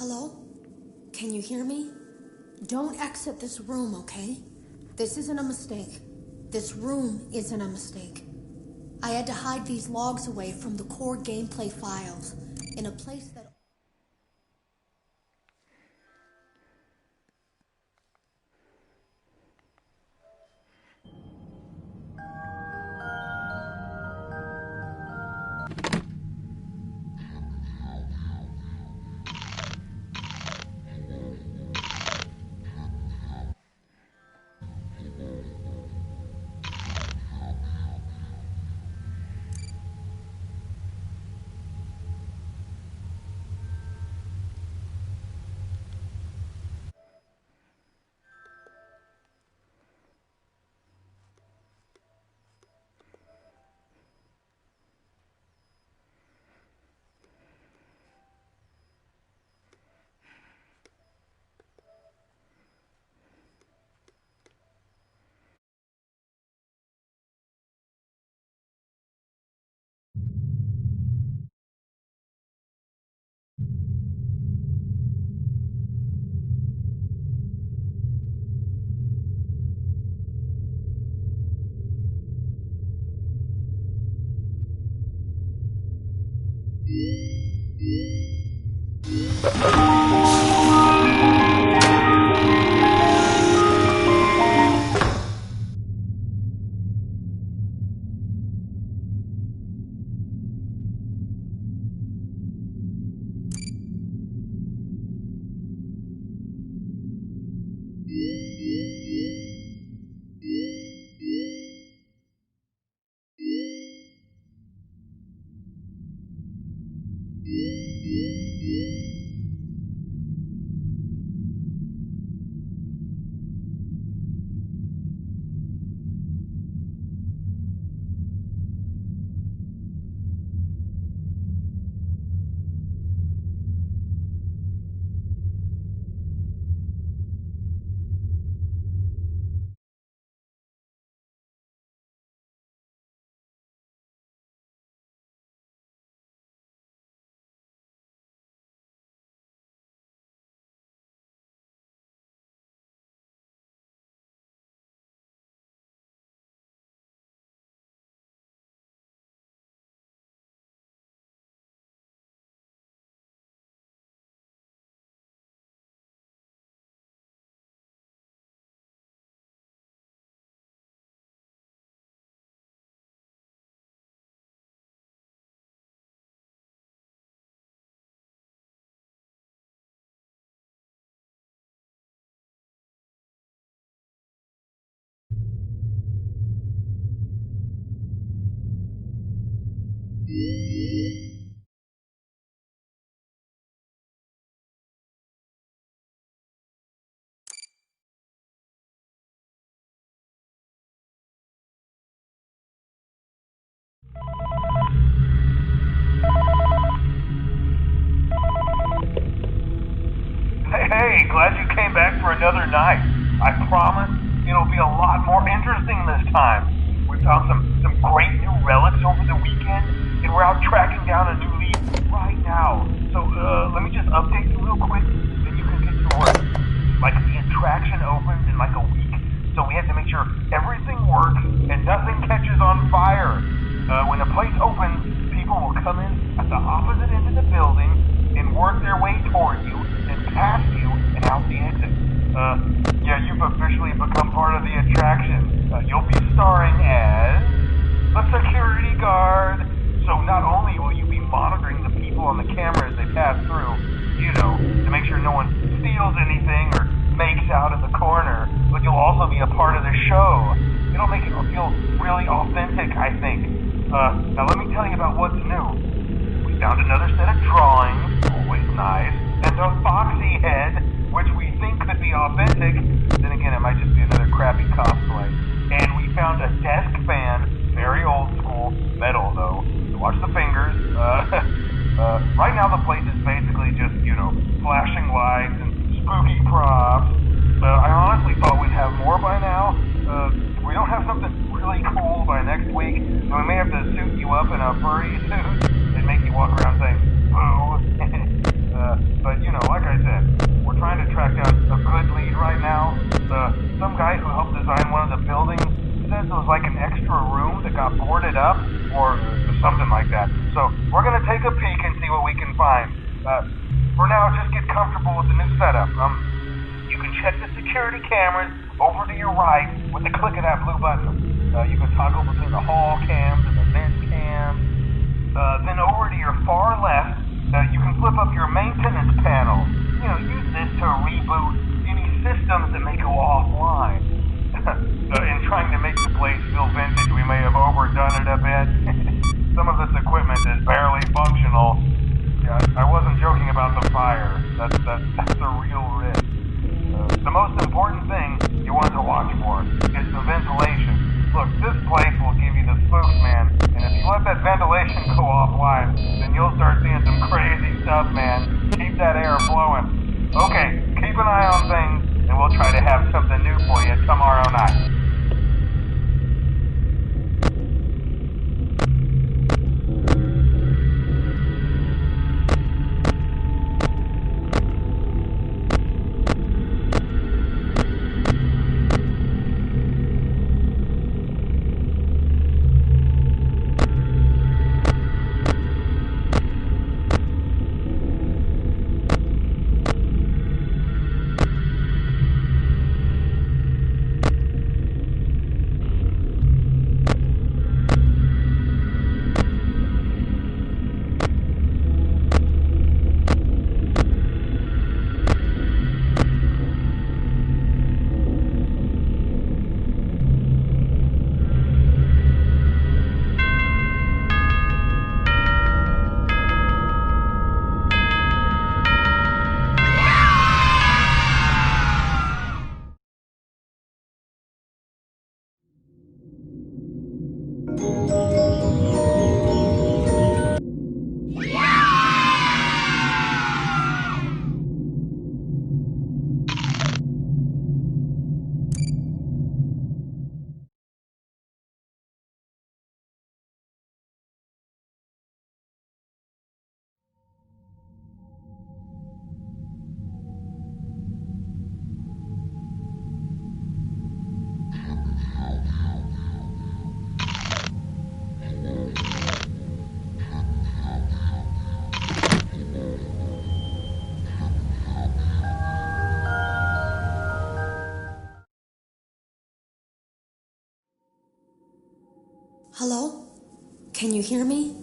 Hello? Can you hear me? Don't exit this room, okay? This isn't a mistake. This room isn't a mistake. I had to hide these logs away from the core gameplay files in a place that... Hey, glad you came back for another night. I promise it'll be a lot more interesting this time. We found some great new relics over the weekend, and we're out tracking down a new lead right now. So, let me just update you real quick, then you can get to work. Like, the attraction opens in like a week, so we have to make sure everything works and nothing catches on fire. When the place opens, people will come in at the opposite end of the building and work their way toward you, and past you, and out the exit. Yeah, you've officially become part of the attraction. You'll be starring as a security guard. So not only will you be monitoring the people on the camera as they pass through, you know, to make sure no one steals anything or makes out in the corner, but you'll also be a part of the show. It'll make it feel really authentic, I think. Now let me tell you about what's new. We found another set of drawings, always nice, and a foxy head, which we think could be authentic. Then again, it might just be another crappy cosplay. And we found a desk fan, very old school, metal though. So watch the fingers. Right now the place is basically just, you know, flashing lights and spooky props. I honestly thought we'd have more by now. If we don't have something really cool by next week, then we may have to suit you up in a furry suit and make you walk around saying, boo. But, you know, like I working fine. For now, just get comfortable with the new setup. You can check the security cameras over to your right with the click of that blue button. You can toggle between the hall cams and the vent cams. Then over to your far left, you can flip up your maintenance panel. Use this to reboot any systems that may go offline. In trying to make the place feel vintage, we may have overdone it a bit. Some of this equipment is barely functional. Yeah, I wasn't joking about the fire. That's a real risk. The most important thing you want to watch for is the ventilation. Look, this place will give you the spooks, man. And if you let that ventilation go offline, then you'll start seeing some crazy stuff, man. Keep that air flowing. Okay, keep an eye on things, and we'll try to have something new for you tomorrow night. Hello? Can you hear me?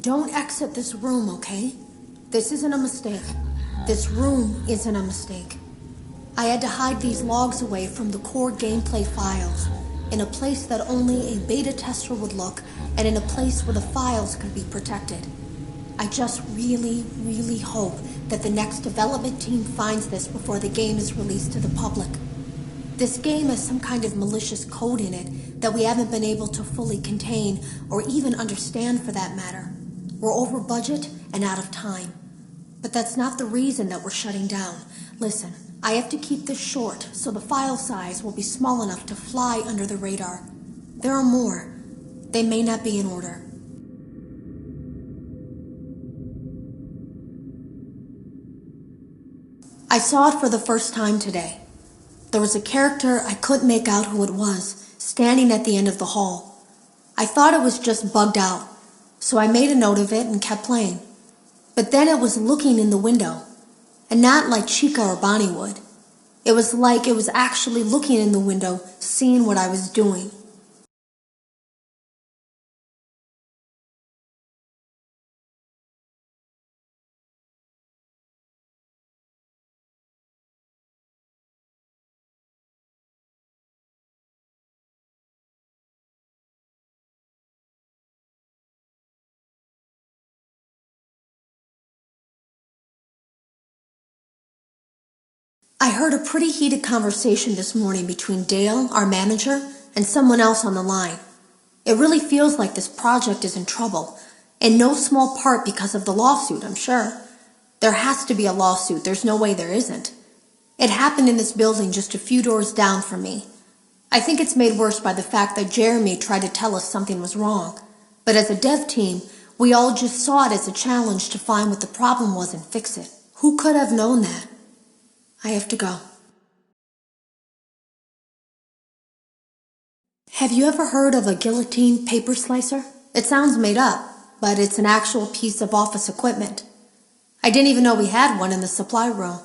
Don't exit this room, okay? This isn't a mistake. This room isn't a mistake. I had to hide these logs away from the core gameplay files, in a place that only a beta tester would look, and in a place where the files could be protected. I just really, really hope that the next development team finds this before the game is released to the public. This game has some kind of malicious code in it that we haven't been able to fully contain or even understand for that matter. We're over budget and out of time. But that's not the reason that we're shutting down. Listen, I have to keep this short so the file size will be small enough to fly under the radar. There are more. They may not be in order. I saw it for the first time today. There was a character I couldn't make out who it was, standing at the end of the hall. I thought it was just bugged out, so I made a note of it and kept playing. But then it was looking in the window, and not like Chica or Bonnie would. It was like it was actually looking in the window, seeing what I was doing. I heard a pretty heated conversation this morning between Dale, our manager, and someone else on the line. It really feels like this project is in trouble, in no small part because of the lawsuit, I'm sure. There has to be a lawsuit, there's no way there isn't. It happened in this building just a few doors down from me. I think it's made worse by the fact that Jeremy tried to tell us something was wrong. But as a dev team, we all just saw it as a challenge to find what the problem was and fix it. Who could have known that? I have to go. Have you ever heard of a guillotine paper slicer? It sounds made up, but it's an actual piece of office equipment. I didn't even know we had one in the supply room.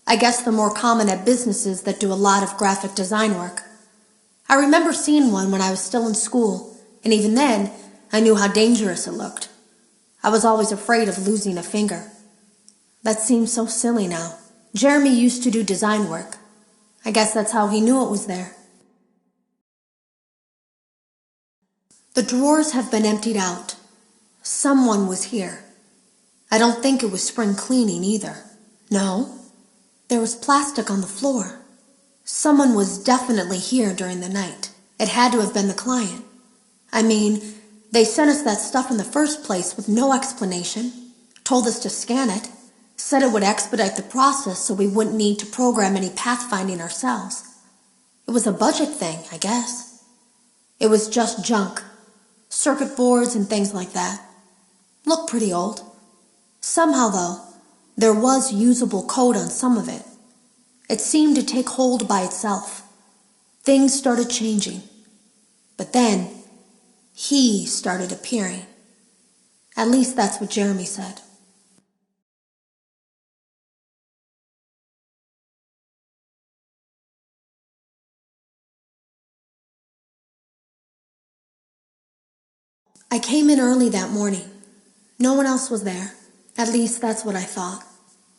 I guess they're more common at businesses that do a lot of graphic design work. I remember seeing one when I was still in school, and even then, I knew how dangerous it looked. I was always afraid of losing a finger. That seems so silly now. Jeremy used to do design work. I guess that's how he knew it was there. The drawers have been emptied out. Someone was here. I don't think it was spring cleaning either. No, there was plastic on the floor. Someone was definitely here during the night. It had to have been the client. I mean, they sent us that stuff in the first place with no explanation, told us to scan it, said it would expedite the process so we wouldn't need to program any pathfinding ourselves. It was a budget thing, I guess. It was just junk. Circuit boards and things like that. Looked pretty old. Somehow, though, there was usable code on some of it. It seemed to take hold by itself. Things started changing. But then, he started appearing. At least that's what Jeremy said. I came in early that morning. No one else was there. At least that's what I thought.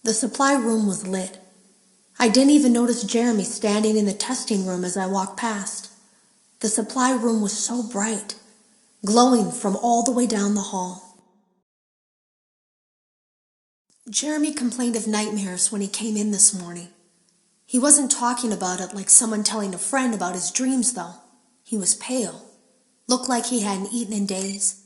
The supply room was lit. I didn't even notice Jeremy standing in the testing room as I walked past. The supply room was so bright, glowing from all the way down the hall. Jeremy complained of nightmares when he came in this morning. He wasn't talking about it like someone telling a friend about his dreams, though. He was pale. Looked like he hadn't eaten in days.